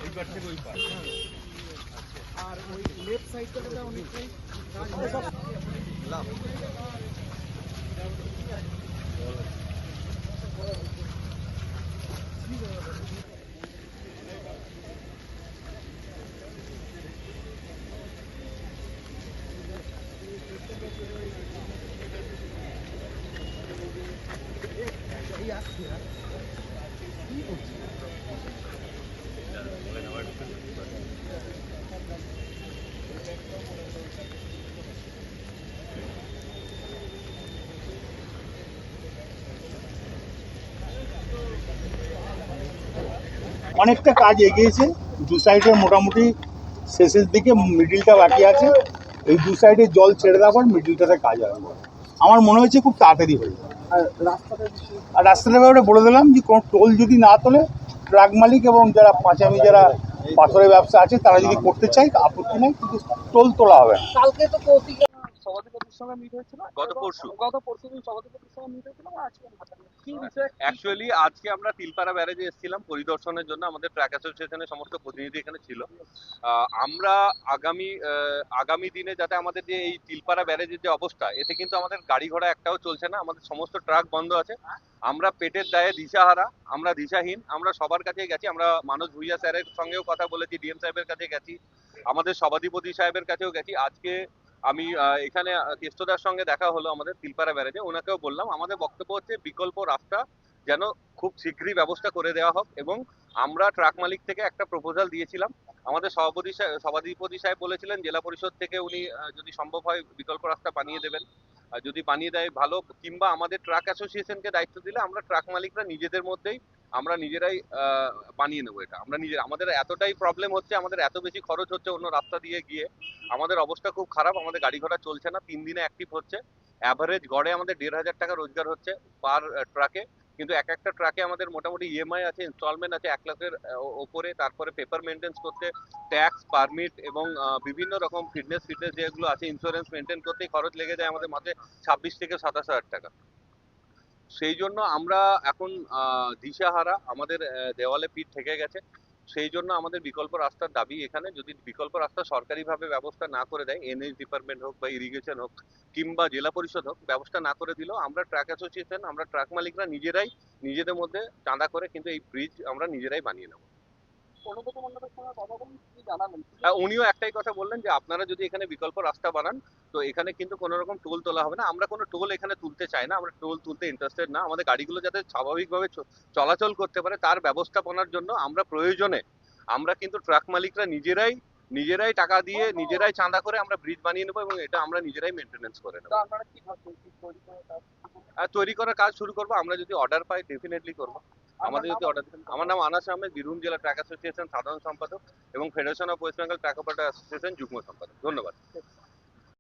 এইবার থেকে ওই পার আর ওই লেফট সাইডটাতে অনেকটাই লাভ। অনেকটা কাজ এগিয়েছে, দু সাইডে মোটামুটি শেষের দিকে, মিডিলটা বাকি আছে। এই দু সাইডে জল ছেড়ে দেওয়ার পর মিডিলটাতে কাজ আরম্ভ হবে। আমার মনে হচ্ছে খুব তাড়াতাড়ি হয়ে যাবে। আর রাস্তাটার ব্যাপারে বলে দিলাম যে কোনো টোল যদি না তোলে, ট্রাক মালিক এবং যারা পাঁচামি, যারা পাথরের ব্যবসা আছে, তারা যদি করতে চায় আপত্তি নেই, কিন্তু টোল তোলা হবে না। কালকে তো কৌশিক সভাধিপতির সঙ্গে মিট হয়েছিল, গত পরশু দিন সভাধিপতির সঙ্গে মিট হয়েছিল, আজকে কি বিষয়ে? অ্যাকচুয়ালি আজকে আমরা তিলপাড়া ব্যারেজে এসেছিলাম পরিদর্শনের জন্য। আমাদের ট্র্যাক অ্যাসোসিয়েশনের সমস্ত প্রতিনিধি এখানে ছিল। আমরা আগামী দিনে যাতে আমাদের যে এই তিলপাড়া ব্যারেজের যে অবস্থা, এতে কিন্তু আমাদের গাড়ি ঘোড়া একটাও চলছে না, আমাদের সমস্ত ট্রাক বন্ধ আছে। আমরা পেটের দায়ে দিশাহারা, আমরা দিশাহীন, আমরা সবার কাছেই গেছি। আমরা মানস ভুইয়া স্যারের সঙ্গেও কথা বলেছি, ডিএম সাহেবের কাছে গেছি, আমাদের সভাধিপতি সাহেবের কাছেও গেছি। আজকে আমি এখানে কেষ্টদার সঙ্গে দেখা হলো আমাদের তিলপাড়া ব্যারেজে, ওনাকেও বললাম আমাদের বক্তব্য হচ্ছে বিকল্প রাস্তা যেন খুব শীঘ্রই ব্যবস্থা করে দেওয়া হোক। এবং আমরা ট্রাক মালিক থেকে একটা প্রপোজাল দিয়েছিলাম, আমাদের সভাধিপতি সাহেব বলেছিলেন জেলা পরিষদ থেকে উনি যদি সম্ভব হয় বিকল্প রাস্তা বানিয়ে দেবেন। যদি বানিয়ে দেয় ভালো, কিংবা আমাদের ট্রাক অ্যাসোসিয়েশনকে দায়িত্ব দিলে আমরা ট্রাক মালিকরা নিজেদের মধ্যেই আমরা নিজেরাই বানিয়ে নেবো এটা। আমরা আমাদের এতটাই প্রবলেম হচ্ছে, আমাদের এত বেশি খরচ হচ্ছে অন্য রাস্তা দিয়ে গিয়ে, আমাদের অবস্থা খুব খারাপ, আমাদের গাড়ি ঘোড়া চলছে না, 3 দিনে অ্যাক্টিভ হচ্ছে। অ্যাভারেজ গড়ে আমাদের 1,500 টাকা রোজগার হচ্ছে পার ট্রাকে, কিন্তু এক একটা ট্রাকে আমাদের মোটামুটি ইএমআই আছে, ইনস্টলমেন্ট আছে 1 লাখের ওপরে। তারপরে পেপার মেনটেন্স করতে, ট্যাক্স, পারমিট এবং বিভিন্ন রকম ফিটনেস যেগুলো আছে, ইন্স্যুরেন্স মেনটেন করতেই খরচ লেগে যায় আমাদের মাসে 26 থেকে 27 হাজার টাকা। সেই জন্য আমরা এখন দিশাহারা, আমাদের দেওয়ালে পিঠ থেকে গেছে। সেই জন্য আমাদের বিকল্প রাস্তার দাবি এখানে। যদি বিকল্প রাস্তা সরকারিভাবে ব্যবস্থা না করে দেয়, এনএইচ ডিপার্টমেন্ট হোক বা ইরিগেশন হোক কিংবা জেলা পরিষদ হোক, ব্যবস্থা না করে দিলেও আমরা ট্রাক অ্যাসোসিয়েশন, আমরা ট্রাক মালিকরা নিজেরাই নিজেদের মধ্যে চাঁদা করে কিন্তু এই ব্রিজ আমরা নিজেরাই বানিয়ে নেব। উনিও একটাই কথা বললেন যে আপনারা যদি এখানে বিকল্প রাস্তা বানান, তো এখানে কিন্তু কোনো রকম টোল তোলা হবে না। আমরা কোনো টোল এখানে তুলতে চাই না, আমরা টোল তুলতে ইন্টারেস্টেড না। আমাদের গাড়িগুলো যাতে স্বাভাবিকভাবে চলাচল করতে পারে তার ব্যবস্থাপনার জন্য আমরা প্রয়োজনে আমরা কিন্তু ট্রাক মালিকরা নিজেরাই টাকা দিয়ে, নিজেরাই চাঁদা করে আমরা ব্রিজ বানিয়ে নেবো এবং এটা আমরা নিজেরাই মেনটেনেন্স করে নেবো। তৈরি করার কাজ শুরু করবো, আমরা যদি অর্ডার পাই ডেফিনেটলি করবো। আমাদের যদি অর্ডার, আমার নাম আনাস আহমেদ, বীরভূম জেলা ট্রাক অ্যাসোসিয়েশন সাধারণ সম্পাদক এবং federation of West Bengal truck operator association যুগ্ম সম্পাদক। ধন্যবাদ।